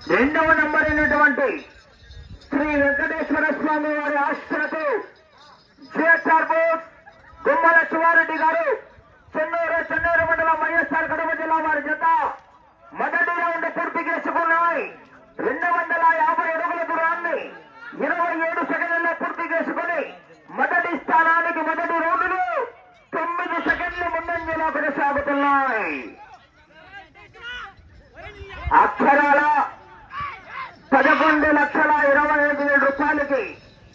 రెండవ నంబర్ అయినటువంటి శ్రీ వెంకటేశ్వర స్వామి వారి ఆశ్రతో జిఎస్ఆర్ బోస్ గుమ్మల శివారెడ్డి గారు చెన్నూరు మండలం వైఎస్ఆర్ కడప జిల్లా వారి జత మొదటి రౌండ్ పూర్తి చేసుకున్నాయి. 250 అడుగుల దూరాన్ని 27 సెకండ్లలో పూర్తి చేసుకుని మొదటి స్థానానికి మొదటి రౌండ్లు 9 సెకండ్లు ముందంజలో కొనసాగుతున్నాయి. అక్షరాల 11,25,000 రూపాయలకి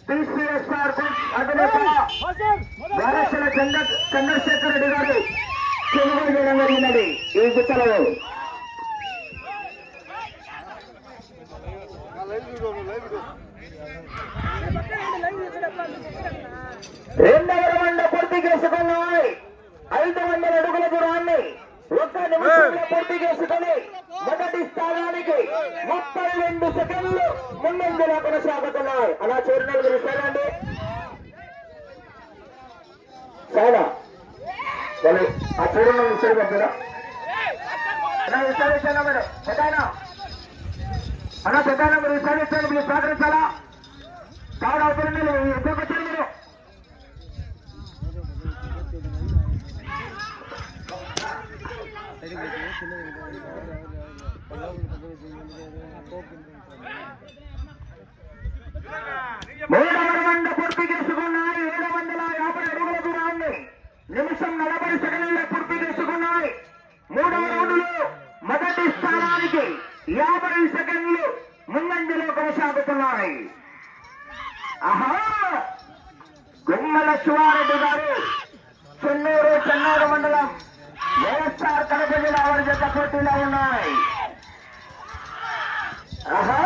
టీసీఎస్ఆర్ అధినేత వారసుల చంద్రశేఖర్ రెడ్డి గారు కొనుగోలు చేయడం జరిగినది. ఈ గుట్టలో రెండవ రౌండ్ పూర్తి చేసుకున్నాయి. 500 అడుగుల దూరాన్ని 1 నిమిషంలో పూర్తి చేసుకుని మొదటి స్థానానికి 32 సెకండ్లు ముందంజలో కొనసాగుతున్నాయి. అలా చూడండి మీరు ఇస్తారండి చాలా ఆ చూడండి ఇస్తారు కదా అలా విచారించాలా మీరు పెద్దనా అలా పెద్దనా మీరు విచారిస్తారు. మీరు సహకరించాలా కావడం అవుతుంది. మీరు ఎప్పుడు వచ్చారు మీరు మూడవ రౌండ్ పూర్తి చేసుకున్నాయి. 750 అడుగుల దూరాన్ని నిమిషం 40 సెకండ్లలో పూర్తి చేసుకున్నాయి. మూడవ రౌండ్లో మొదటి స్థానానికి 50 సెకండ్లు ముందంజలో కొనసాగుతున్నాయి. ఆహా గుమ్మల శివారెడ్డి గారు చెన్నూరు మండలం వైఎస్ఆర్ కడప జిల్లా వారి జత పోటీలో ఉన్నాయి. ఆహా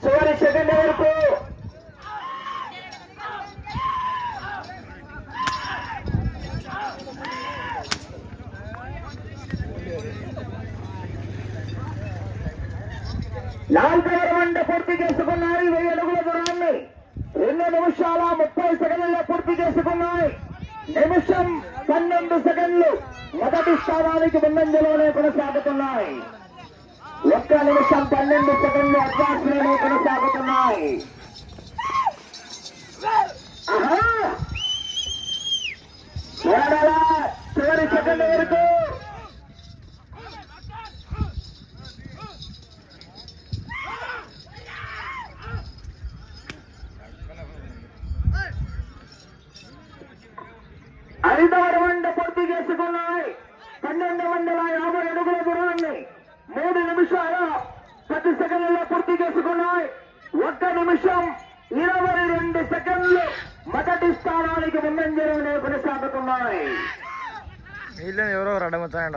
చివరి సెకండ్ వరకు నాలుగవ రౌండ్ పూర్తి చేసుకున్నాయి. 1000 అడుగుల దూరాన్ని 2 నిమిషాల 30 సెకండ్లలో పూర్తి చేసుకున్నాయి. నిమిషం 12 సెకండ్లు మొదటి స్థానానికి ముందంజలోనే కొనసాగుతున్నాయి. 1 నిమిషం 12 సెకండ్లు అడ్వాన్స్ లోనే కొనసాగుతున్నాయి. చివరి సెకండ్ వరకు ఐదవ రౌండ్ పూర్తి చేసుకున్నాయి. 1250 అడుగుల దూరాన్ని 3 నిమిషాల 10 సెకండ్లలో పూర్తి చేసుకున్నాయి. 1 నిమిషం 22 సెకండ్లు మొదటి స్థానానికి ముందంజలోనే కొనసాగుతున్నాయి.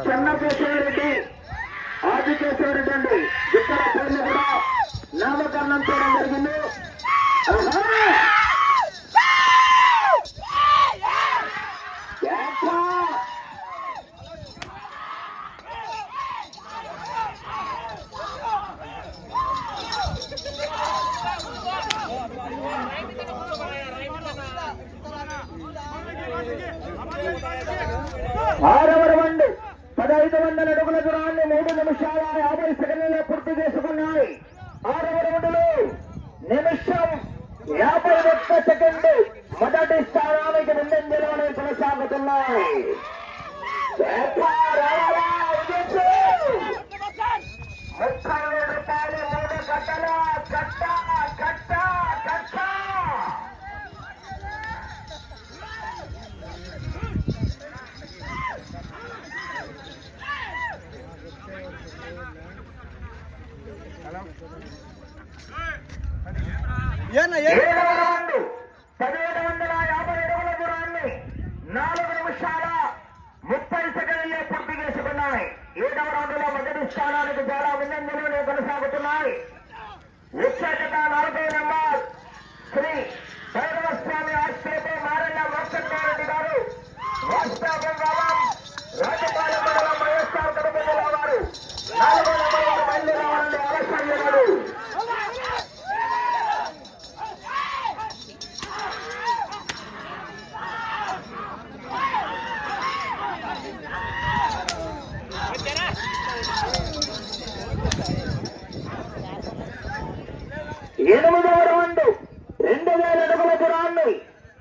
చెన్నకేశ్వరరెడ్డి ఆదికేశ్వరరెడ్డి అండి ఇక్కడ పేర్లు కూడా నామకరణం చేయడం జరిగింది. ఆరవ రౌండ్ 1500 అడుగుల దూరాన్ని 3 నిమిషాల 50 సెకండ్లలో పూర్తి చేసుకున్నాయి. 6వ రౌండ్లో నిమిషం 51 సెకండ్ మొదటి స్థానానికి ముందంజలోనే కొనసాగుతున్నాయి. 30,000 రూపాయలు 3 గంటల కట్ట. ఏడవ రౌండ్ 1750 అడుగుల దూరాన్ని 4 నిమిషాల 30 సెకండ్లలో పూర్తి చేసుకున్నాయి. 7వ రౌండ్లో మొదటి స్థానానికి చాలా ముందంజలోనే కొనసాగుతున్నాయి.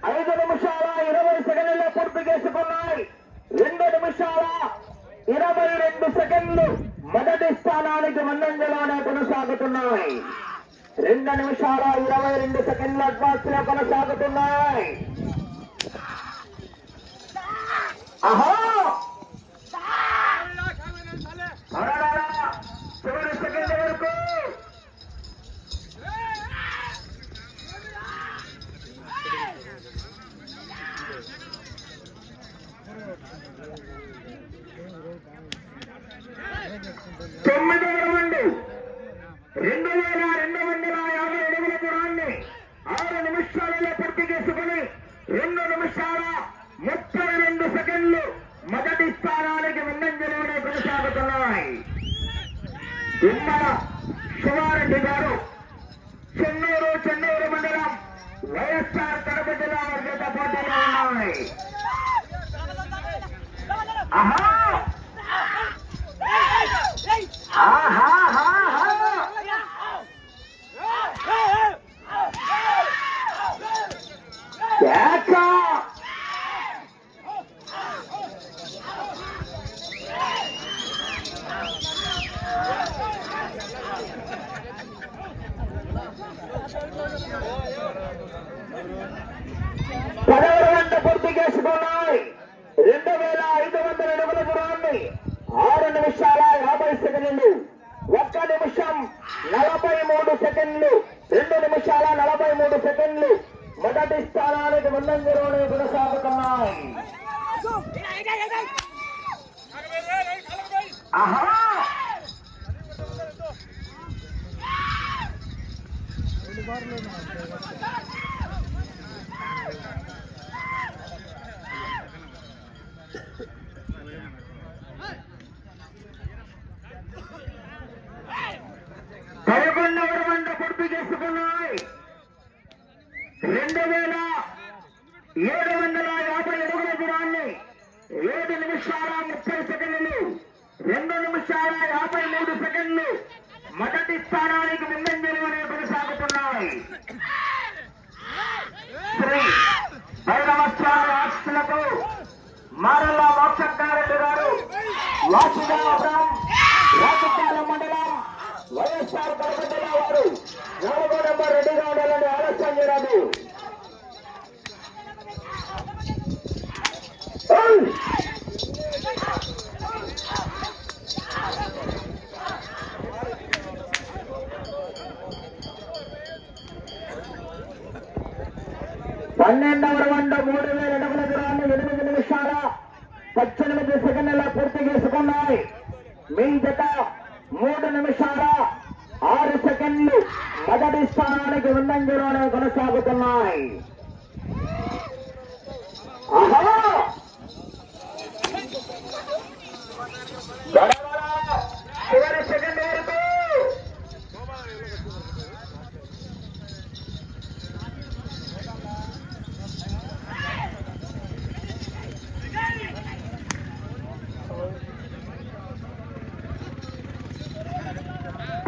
5 నిమిషాల 20 సెకండ్లలో పూర్తి చేసుకున్నాయి. 2 నిమిషాల 22 సెకండ్లు మొదటి స్థానానికి ముందంజలోనే కొనసాగుతున్నాయి. 2 నిమిషాల 22 సెకండ్ల అడ్వాన్స్ లో కొనసాగుతున్నాయి. ఆహా చివరి సెకండ్ వరకు 9వ రౌండ్ 2250 అడుగుల దూరాన్ని 6 నిమిషాలలో పూర్తి చేసుకుని 2 నిమిషాల 32 సెకండ్లు మొదటి స్థానానికి ముందంజలోనే కొనసాగుతున్నాయి. గుమ్మల శివారెడ్డి గారు చెన్నూరు మండలం వైఎస్ఆర్ కడప జిల్లా వర్గత పోటీలో ఉన్నాయి. పూర్తి చేసుకున్నాయి. 2500 అడుగుల దూరాన్ని 6 నిమిషాల 50 సెకండ్లు 1 నిమిషం 43 సెకండ్లు 2 నిమిషాల 43 సెకండ్లు మొదటి స్థానానికి ముందంజలోనే కొనసాగుతున్నాయి. ఆహా 11వ రౌండ్ పూర్తి చేసుకున్నాయి. 2750 అడుగుల దూరాన్ని 7 నిమిషాల 30 సెకండ్లు 2 నిమిషాల 53 సెకండ్లు మొదటి స్థానానికి ముందంజలోనే కొనసాగుతున్నాయి. శ్రీ భైరవస్వామి ఆశీస్సులతో మారల్ల మోక్షకారెడ్డి గారు వాసుదేవపురం రాజపాలెం మండలం వైఎస్ఆర్ కడప జిల్లా వారు 4వ నెంబర్ రెడీగా ఉండాలని ఆలస్యం చేయరాదు. పన్నెండవ రౌండ్ 3000 అడుగుల దూరాన్ని 8 నిమిషాల 18 సెకండ్లలో పూర్తి చేసుకున్నాయి. మీ జత 3 నిమిషాల 6 సెకండ్లు మొదటి స్థానానికి ముందంజలోనే కొనసాగుతున్నాయి. చివరి సెకండ్ వరకు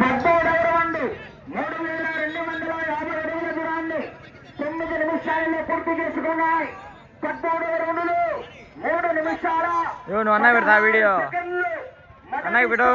13వ రౌండ్ 3250 అడుగుల దూరాన్ని 9 నిమిషాలలో పూర్తి చేసుకున్నాయి. 13వ రౌండ్లో 3 నిమిషాల అన్న పెడతా వీడియో అన్నకి పెట్టు.